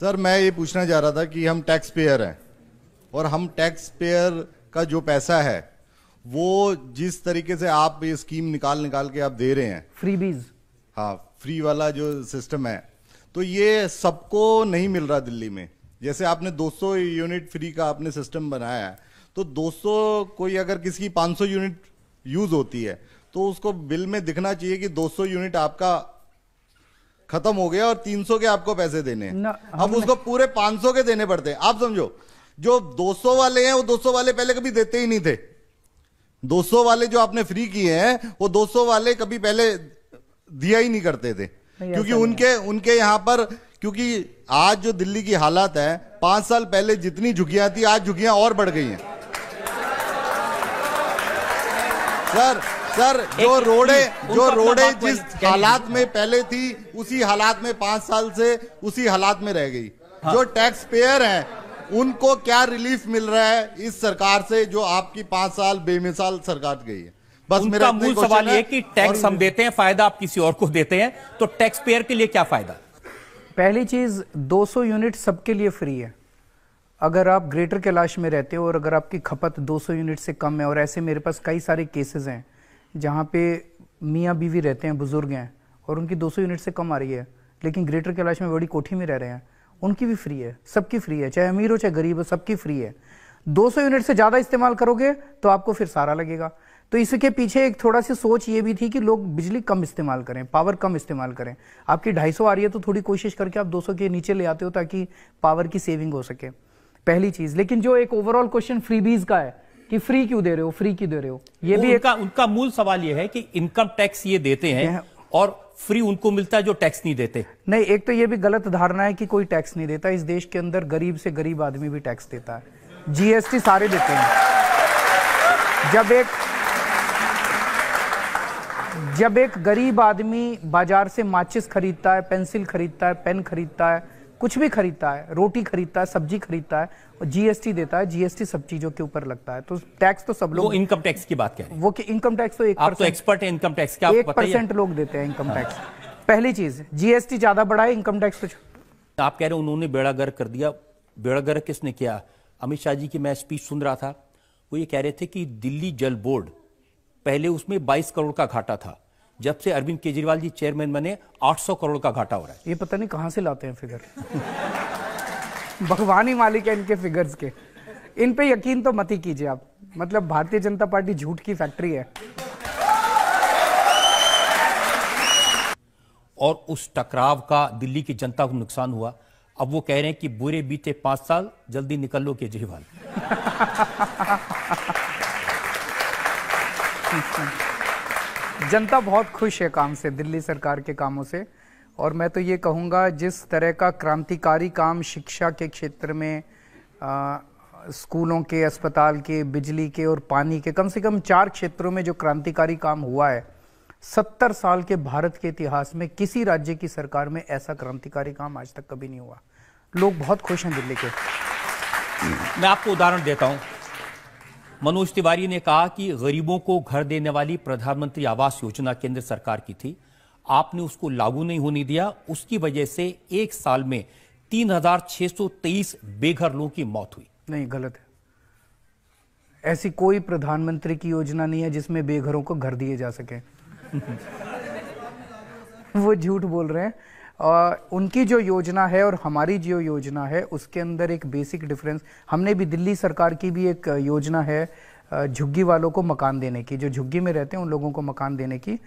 Sir मैं ये पूछना चाह रहा था कि हम टैक्स पेयर हैं और हम टैक्स पेयर का जो पैसा है वो जिस तरीके से आप ये स्कीम निकाल के आप दे रहे हैं फ्रीबीज, हाँ फ्री वाला जो सिस्टम है, तो ये सबको नहीं मिल रहा दिल्ली में। जैसे आपने 200 यूनिट फ्री का आपने सिस्टम बनाया है, तो 200 कोई अगर किसी की 500 यूनिट यूज होती है तो उसको बिल में दिखना चाहिए कि 200 यूनिट आपका खत्म हो गया और 300 के आपको पैसे देने हैं। अब उसको पूरे 500 के देने पड़ते हैं। आप समझो, जो 200 वाले हैं वो 200 वाले पहले कभी देते ही नहीं थे। 200 वाले जो आपने फ्री किए हैं वो 200 वाले कभी पहले दिया ही नहीं करते थे, क्योंकि उनके यहां पर, क्योंकि आज जो दिल्ली की हालत है, 5 साल पहले जितनी झुग्गियां थी आज झुग्गियां और बढ़ गई हैं। सर जो रोडे जिस हालात में पहले थी उसी हालात में 5 साल से उसी हालात में रह गई। हाँ। जो टैक्स पेयर हैं उनको क्या रिलीफ मिल रहा है इस सरकार से जो आपकी 5 साल बेमिसाल सरकार गई है? बस मेरा मूल सवाल ये कि टैक्स हम देते हैं, फायदा आप किसी और को देते हैं, तो टैक्स पेयर के लिए क्या फायदा? पहली चीज 200 यूनिट सबके लिए फ्री है। अगर आप ग्रेटर कैलाश में रहते हो और अगर आपकी खपत 200 यूनिट से कम है, और ऐसे मेरे पास कई सारे केसेस हैं जहाँ पे मियाँ बीवी रहते हैं, बुजुर्ग हैं और उनकी 200 यूनिट से कम आ रही है, लेकिन ग्रेटर कैलाश में बड़ी कोठी में रह रहे हैं, उनकी भी फ्री है, सबकी फ्री है, चाहे अमीर हो चाहे गरीब हो, सबकी फ्री है। 200 यूनिट से ज़्यादा इस्तेमाल करोगे तो आपको फिर सारा लगेगा। तो इसके पीछे एक थोड़ा सी सोच ये भी थी कि लोग बिजली कम इस्तेमाल करें, पावर कम इस्तेमाल करें। आपकी 250 आ रही है तो थोड़ी कोशिश करके आप 200 के नीचे ले आते हो ताकि पावर की सेविंग हो सके, पहली चीज़। लेकिन जो एक ओवरऑल क्वेश्चन फ्रीबीज का है कि फ्री क्यों दे रहे हो, फ्री क्यों दे रहे हो, ये भी उनका मूल सवाल ये है कि इनकम टैक्स ये देते हैं और फ्री उनको मिलता है जो टैक्स नहीं देते। नहीं, एक तो ये भी गलत धारणा है कि कोई टैक्स नहीं देता। इस देश के अंदर गरीब से गरीब आदमी भी टैक्स देता है, जीएसटी सारे देते हैं। जब एक गरीब आदमी बाजार से माचिस खरीदता है, पेंसिल खरीदता है, पेन खरीदता है, कुछ भी खरीदता है, रोटी खरीदता है, सब्जी खरीदता है, और जीएसटी देता है, जीएसटी सब चीजों के ऊपर लगता है। तो टैक्स तो सब लोग, वो इनकम टैक्स की बात कह रहे हैं, वो इनकम टैक्स तो 1%, आप तो एक्सपर्ट है इनकम टैक्स का, 1% लोग देते हैं इनकम टैक्स। पहली चीज, जीएसटी ज्यादा बढ़ाए, इनकम टैक्स तो आप कह रहे हैं उन्होंने बेड़ा गर्क कर दिया। बेड़ा गर्क किसने किया? अमित शाह जी की मैं स्पीच सुन रहा था, वो ये कह रहे थे कि दिल्ली जल बोर्ड पहले उसमें 22 करोड़ का घाटा था, जब से अरविंद केजरीवाल जी चेयरमैन बने 800 करोड़ का घाटा हो रहा है। ये पता नहीं कहां से लाते हैं फिगर। भगवान ही मालिक है इनके फिगर्स के। इन पे यकीन तो मत ही कीजिए आप, मतलब भारतीय जनता पार्टी झूठ की फैक्ट्री है। और उस टकराव का दिल्ली की जनता को नुकसान हुआ। अब वो कह रहे हैं कि बुरे बीते 5 साल, जल्दी निकल लो केजरीवाल। जनता बहुत खुश है काम से, दिल्ली सरकार के कामों से। और मैं तो ये कहूँगा, जिस तरह का क्रांतिकारी काम शिक्षा के क्षेत्र में, स्कूलों के, अस्पताल के, बिजली के और पानी के, कम से कम 4 क्षेत्रों में जो क्रांतिकारी काम हुआ है, 70 साल के भारत के इतिहास में किसी राज्य की सरकार में ऐसा क्रांतिकारी काम आज तक कभी नहीं हुआ। लोग बहुत खुश हैं दिल्ली के। मैं आपको उदाहरण देता हूं। मनोज तिवारी ने कहा कि गरीबों को घर देने वाली प्रधानमंत्री आवास योजना केंद्र सरकार की थी, आपने उसको लागू नहीं होने दिया, उसकी वजह से 1 साल में 3623 बेघर लोगों की मौत हुई। नहीं, गलत है। ऐसी कोई प्रधानमंत्री की योजना नहीं है जिसमें बेघरों को घर दिए जा सके। वो झूठ बोल रहे हैं। उनकी जो योजना है और हमारी जो योजना है उसके अंदर एक बेसिक डिफरेंस। हमने भी, दिल्ली सरकार की भी एक योजना है झुग्गी वालों को मकान देने की, जो झुग्गी में रहते हैं उन लोगों को मकान देने की।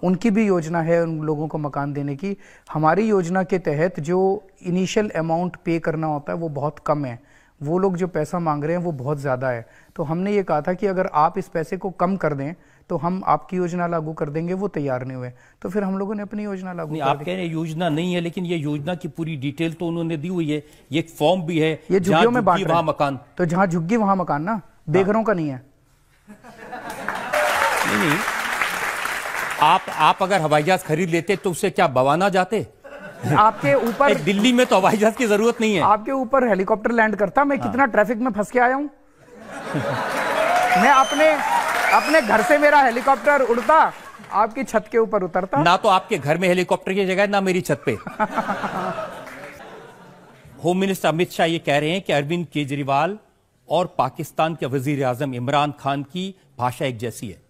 उनकी भी योजना है उन लोगों को मकान देने की। हमारी योजना के तहत जो इनिशियल अमाउंट पे करना होता है वो बहुत कम है, वो लोग जो पैसा मांग रहे हैं वो बहुत ज़्यादा है। तो हमने ये कहा था कि अगर आप इस पैसे को कम कर दें तो हम आपकी योजना लागू कर देंगे। वो तैयार नहीं हुए, तो फिर हम लोगों ने अपनी योजना लागू कर दी। आप कह रहे हैं योजना नहीं है, लेकिन ये योजना की पूरी डिटेल तो उन्होंने दी हुई है, ये एक फॉर्म भी है, ये झुग्गियों में बांट रहे हैं। मकान, तो जहां झुग्गी वहां मकान ना, बेघरों का नहीं है। नहीं, आप अगर हवाई जहाज खरीद लेते तो उससे क्या बवाना जाते? आपके ऊपर दिल्ली में तो हवाई जहाज की जरूरत नहीं है। आपके ऊपर हेलीकॉप्टर लैंड करता, मैं कितना ट्रैफिक में फंस के आया हूं। मैं अपने घर से मेरा हेलीकॉप्टर उड़ता, आपकी छत के ऊपर उतरता। ना तो आपके घर में हेलीकॉप्टर की जगह, ना मेरी छत पे। होम मिनिस्टर अमित शाह ये कह रहे हैं कि अरविंद केजरीवाल और पाकिस्तान के वजीर आजम इमरान खान की भाषा एक जैसी है।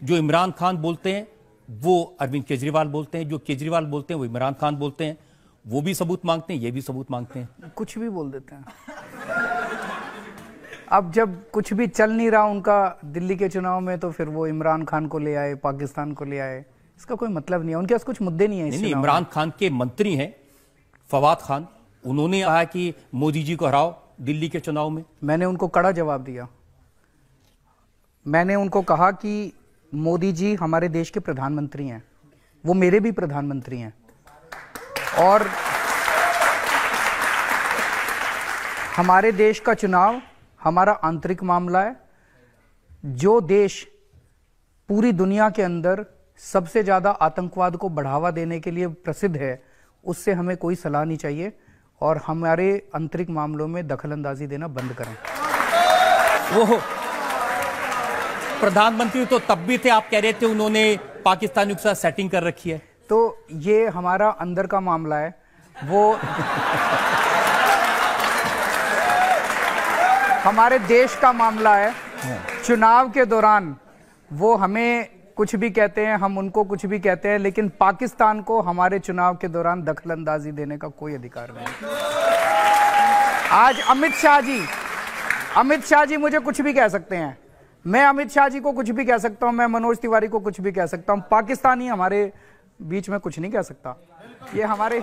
जो इमरान खान बोलते हैं वो अरविंद केजरीवाल बोलते हैं, जो केजरीवाल बोलते हैं वो इमरान खान बोलते हैं। वो भी सबूत मांगते हैं, ये भी सबूत मांगते हैं, कुछ भी बोल देते हैं। अब जब कुछ भी चल नहीं रहा उनका दिल्ली के चुनाव में, तो फिर वो इमरान खान को ले आए, पाकिस्तान को ले आए। इसका कोई मतलब नहीं है, उनके पास कुछ मुद्दे नहीं है। नहीं, इमरान खान के मंत्री हैं फवाद खान, उन्होंने कहा कि मोदी जी को हराओ दिल्ली के चुनाव में। मैंने उनको कड़ा जवाब दिया। मैंने उनको कहा कि मोदी जी हमारे देश के प्रधानमंत्री हैं, वो मेरे भी प्रधानमंत्री हैं, और हमारे देश का चुनाव हमारा आंतरिक मामला है। जो देश पूरी दुनिया के अंदर सबसे ज्यादा आतंकवाद को बढ़ावा देने के लिए प्रसिद्ध है, उससे हमें कोई सलाह नहीं चाहिए, और हमारे आंतरिक मामलों में दखलंदाजी देना बंद करें। वो प्रधानमंत्री तो तब भी थे, आप कह रहे थे उन्होंने पाकिस्तानियों के साथ सेटिंग कर रखी है। तो ये हमारा अंदर का मामला है। वो हमारे देश का मामला है। चुनाव के दौरान वो हमें कुछ भी कहते हैं, हम उनको कुछ भी कहते हैं, लेकिन पाकिस्तान को हमारे चुनाव के दौरान दखलंदाजी देने का कोई अधिकार नहीं। आज अमित शाह जी मुझे कुछ भी कह सकते हैं, मैं अमित शाह जी को कुछ भी कह सकता हूं, मैं मनोज तिवारी को कुछ भी कह सकता हूं। पाकिस्तानी हमारे बीच में कुछ नहीं कह सकता। ये हमारे